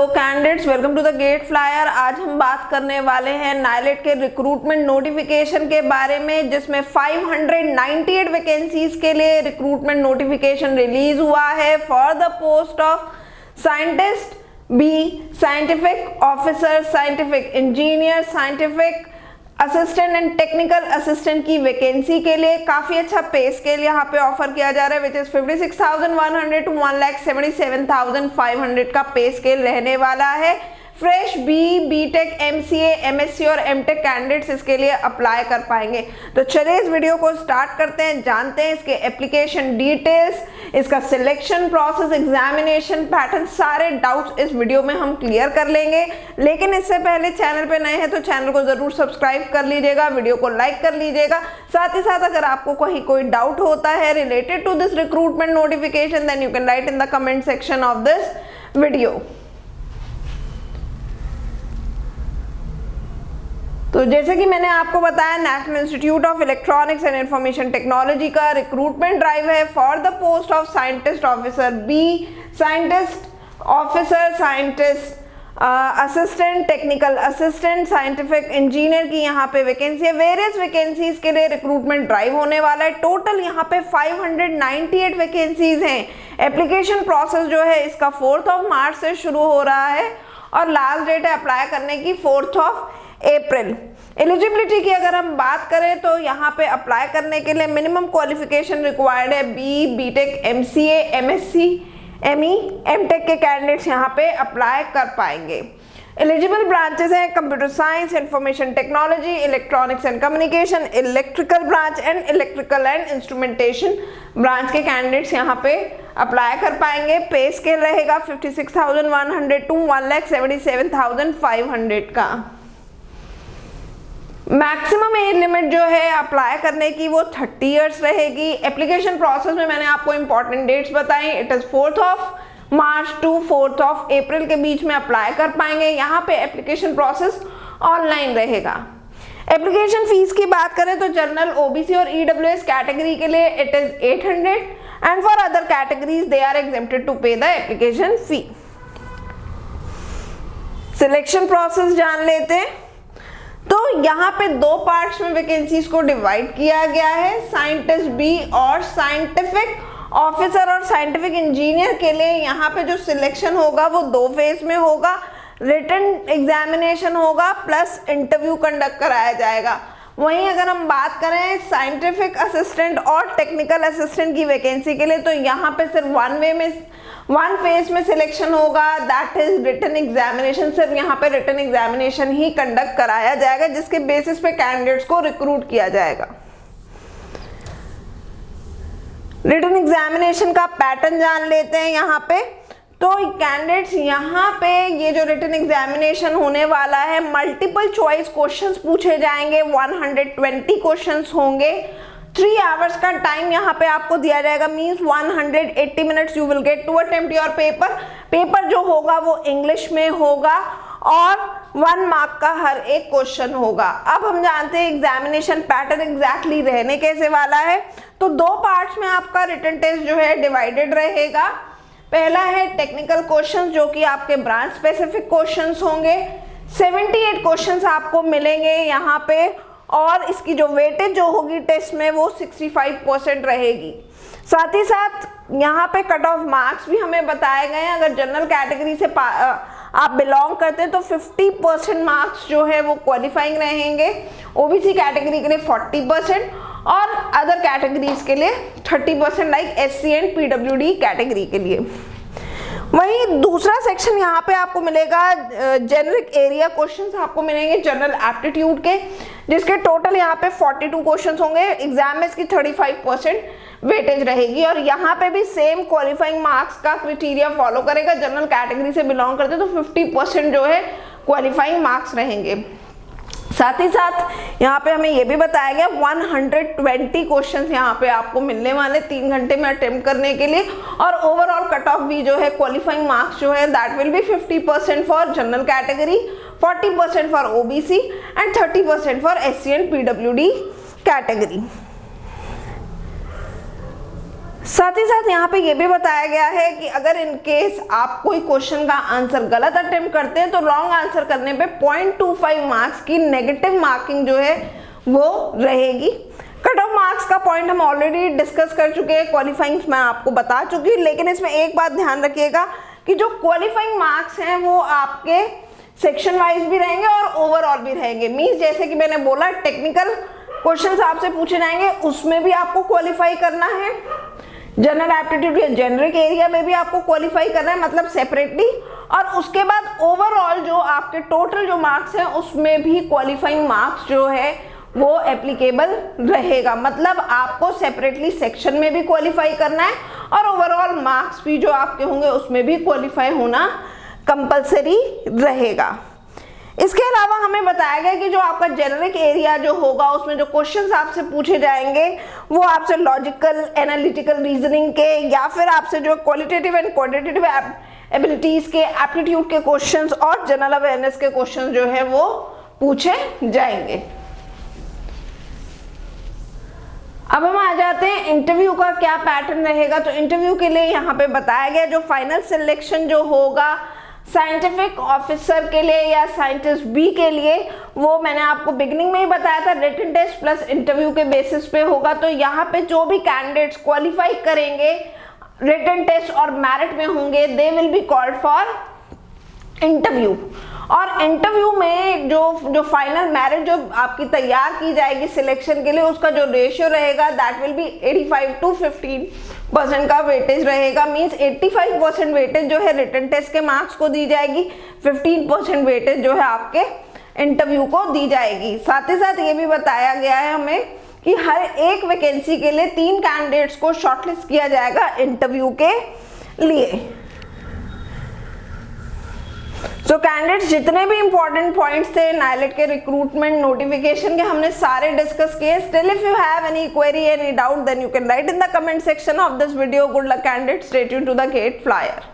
Candidates, welcome to the Gate Flyer. आज हम बात करने वाले हैं नाइलेट के रिक्रूटमेंट नोटिफिकेशन के बारे में, जिसमें 598 वैकेंसीज के लिए रिक्रूटमेंट नोटिफिकेशन रिलीज हुआ है for the post of scientist B, scientific officer, scientific engineer, scientific assistant and technical assistant की वैकेंसी के लिए काफी अच्छा पे स्केल यहाँ पे ऑफर किया जा रहा है, विच इज 56,100 टू 1,77,500 का पे स्केल रहने वाला है। Fresh B, BTech, MCA, MSc और एमटेक कैंडिडेट्स इसके लिए अप्लाई कर पाएंगे। तो चलिए इस वीडियो को स्टार्ट करते हैं, जानते हैं इसके एप्लीकेशन डिटेल्स, इसका सिलेक्शन प्रोसेस, एग्जामिनेशन पैटर्न, सारे डाउट्स इस वीडियो में हम क्लियर कर लेंगे। लेकिन इससे पहले चैनल पे नए हैं तो चैनल को जरूर सब्सक्राइब कर लीजिएगा, वीडियो को लाइक कर लीजिएगा। साथ ही साथ अगर आपको कोई डाउट होता है related to this recruitment notification, then you can write in the comment section of this video. तो जैसे कि मैंने आपको बताया, National Institute of Electronics and Information Technology का रिक्रूटमेंट ड्राइव है for the post of scientist officer B, scientist officer, scientist assistant, technical assistant, scientific engineer की यहाँ पे वैकेंसी है। वेरियस वैकेंसीज के लिए रिक्रूटमेंट ड्राइव होने वाला है। टोटल यहाँ पे 598 वैकेंसीज हैं। एप्लीकेशन प्रोसेस जो है इसका 4 मार्च से शुरू हो रहा है और लास्ट डेट है अप्लाई करने की 4 अप्रैल। एलिजिबिलिटी की अगर हम बात करें तो यहाँ पे अप्लाई करने के लिए मिनिमम क्वालिफिकेशन रिक्वायर्ड है B, BTech, MCA, MSc, ME, MTech के कैंडिडेट्स यहाँ पे अप्लाई कर पाएंगे। एलिजिबल ब्रांचेस हैं computer science, information technology, electronics and communication, electrical branch and electrical and instrumentation branch के कैंडिडेट्स यहाँ पे अप्लाई कर पाएंगे। पे स्केल रहेगा 56,100 टू 1,77,500 का। मैक्सिमम एज लिमिट जो है अप्लाई करने की वो 30 इयर्स रहेगी। एप्लीकेशन प्रोसेस में मैंने आपको इंपॉर्टेंट डेट्स बताई, it is 4 March to 4 April के बीच में अप्लाई कर पाएंगे। यहाँ पे एप्लीकेशन प्रोसेस ऑनलाइन रहेगा। एप्लीकेशन फीस की बात करें तो जनरल, ओबीसी और ईडब्ल्यूएस कैटेगरी के लिए it is 800 and for other categories they are exempted to pay the application fee. Selection process जान लेते हैं। तो यहाँ पे 2 पार्ट्स में वैकेंसीज को डिवाइड किया गया है, साइंटिस्ट बी और साइंटिफिक ऑफिसर और साइंटिफिक इंजीनियर के लिए यहाँ पे जो सिलेक्शन होगा वो 2 फेज में होगा। रिटन एग्जामिनेशन होगा प्लस इंटरव्यू कंडक्ट कराया जाएगा। वहीं अगर हम बात करें साइंटिफिक असिस्टेंट और टेक्निकल असिस्टेंट की वैकेंसी के लिए तो यहाँ पे सिर्फ 1 फेज में सिलेक्शन होगा, दैट इज रिटन एग्जामिनेशन। सिर्फ यहाँ पे रिटन एग्जामिनेशन ही कंडक्ट कराया जाएगा, जिसके बेसिस पे कैंडिडेट्स को रिक्रूट किया जाएगा। रिटन एग्जामिनेशन का पैटर्न जान लेते हैं यहाँ पे। तो कैंडिडेट्स यहाँ पे ये जो रिटन एग्जामिनेशन होने वाला है, मल्टीपल चॉइस क्वेश्चंस पूछे जाएंगे, 120 क्वेश्चंस होंगे। 3 आवर्स का टाइम यहाँ पे आपको दिया जाएगा, means 180 minutes you will get to attempt your paper. Paper जो होगा वो इंग्लिश में होगा और 1 मार्क का हर एक क्वेश्चन होगा। अब हम जानते हैं एग्जामिनेशन पैटर्न एग्जैक्टली रहने कैसे वाला है। तो 2 पार्ट्स में आपका रिटन टेस्ट जो है डिवाइडेड रहेगा। पहला है टेक्निकल क्वेश्चंस, जो कि आपके ब्रांच स्पेसिफिक क्वेश्चंस होंगे। 78 क्वेश्चंस आपको मिलेंगे यहाँ पे और इसकी जो वेटेज जो होगी टेस्ट में वो 65% रहेगी। साथ ही साथ यहाँ पे कट ऑफ मार्क्स भी हमें बताए गए हैं। अगर जनरल कैटेगरी से आप बिलोंग करते हैं तो 50% मार्क्स जो है वो क्वालिफाइंग रहेंगे, ओबीसी कैटेगरी के लिए 40% और अदर कैटेगरीज के लिए 30% like SC and PWD category के लिए। वहीं दूसरा सेक्शन यहाँ पे आपको मिलेगा जेनरिक एरिया क्वेश्चंस आपको मिलेंगे जनरल एप्टीट्यूड के, जिसके टोटल यहाँ पे 42 क्वेश्चंस होंगे। एग्जाम में इसकी 35% वेटेज रहेगी और यहाँ पे भी सेम क्वालिफाइंग मार्क्स का क्राइटेरिया फॉलो करेगा। जनरल कैटेगरी से बिलोंग करते तो 50% जो है क्वालिफाइंग मार्क्स रहेंगे। साथ ही साथ यहाँ पे हमें ये भी बताया गया 120 क्वेश्चंस यहाँ पे आपको मिलने वाले 3 घंटे में अटेम्प्ट करने के लिए और ओवरऑल कट ऑफ भी जो है क्वालिफाइंग मार्क्स जो है that will be 50% for general category, 40% for OBC and 30% for SC and PWD category. साथ ही साथ यहाँ पे ये भी बताया गया है कि अगर इन केस आप कोई क्वेश्चन का आंसर गलत अटेम्प्ट करते हैं तो रॉन्ग आंसर करने पे 0.25 मार्क्स की नेगेटिव मार्किंग जो है वो रहेगी। कट ऑफ मार्क्स का पॉइंट हम ऑलरेडी डिस्कस कर चुके हैं, क्वालिफाइंग मैं आपको बता चुकी हूँ, लेकिन इसमें एक बात ध्यान रखिएगा कि जो क्वालिफाइंग मार्क्स हैं वो आपके सेक्शन वाइज भी रहेंगे और ओवरऑल भी रहेंगे। मींस जैसे कि मैंने बोला टेक्निकल क्वेश्चंस आपसे पूछे जाएंगे, उसमें भी आपको क्वालिफाई करना है, जनरल एप्टीट्यूड या जेनरिक एरिया में भी आपको क्वालिफाई करना है, मतलब सेपरेटली, और उसके बाद ओवरऑल जो आपके टोटल जो मार्क्स हैं उसमें भी क्वालिफाइंग मार्क्स जो है वो एप्लीकेबल रहेगा। मतलब आपको सेपरेटली सेक्शन में भी क्वालिफाई करना है और ओवरऑल मार्क्स भी जो आपके होंगे उसमें भी क्वालिफाई होना कंपलसरी रहेगा। इसके अलावा हमें बताया गया कि जो आपका जेनरिक एरिया जो होगा उसमें जो क्वेश्चंस आपसे पूछे जाएंगे वो आपसे लॉजिकल एनालिटिकल रीजनिंग के या फिर आपसे जो क्वालिटेटिव एंड क्वांटिटेटिव एबिलिटीज के एप्टीट्यूड के क्वेश्चंस और जनरल अवेयरनेस के क्वेश्चंस जो है वो पूछे जाएंगे। अब हम आ जाते हैं इंटरव्यू का क्या पैटर्न रहेगा। तो इंटरव्यू के लिए यहाँ पे बताया गया जो फाइनल सिलेक्शन जो होगा साइंटिफिक ऑफिसर के लिए या साइंटिस्ट बी के लिए, वो मैंने आपको बिगिनिंग में ही बताया था रिटन टेस्ट प्लस इंटरव्यू के बेसिस पे होगा। तो यहाँ पे जो भी कैंडिडेट्स क्वालिफाई करेंगे रिटन टेस्ट और मेरिट में होंगे they will be called for interview. और इंटरव्यू में जो फाइनल मेरिट जो आपकी तैयार की जाएगी सिलेक्शन के लिए उसका जो रेशियो रहेगा दैट विल बी 85 to 15% का वेटेज रहेगा। मींस 85% वेटेज जो है रिटन टेस्ट के मार्क्स को दी जाएगी, 15% वेटेज जो है आपके इंटरव्यू को दी जाएगी। साथ ही साथ ये भी बताया गया है हमें कि हर एक वैकेंसी के लिए 3 कैंडिडेट्स को शॉर्टलिस्ट किया जाएगा इंटरव्यू के लिए। सो कैंडिडेट्स जितने भी इंपॉर्टेंट पॉइंट्स थे नाइलेट के रिक्रूटमेंट नोटिफिकेशन के हमने सारे डिस्कस किए। Still if you have any query any doubt then you can write in the comment section of this video. Good luck candidates, stay tuned to the Gate flyer.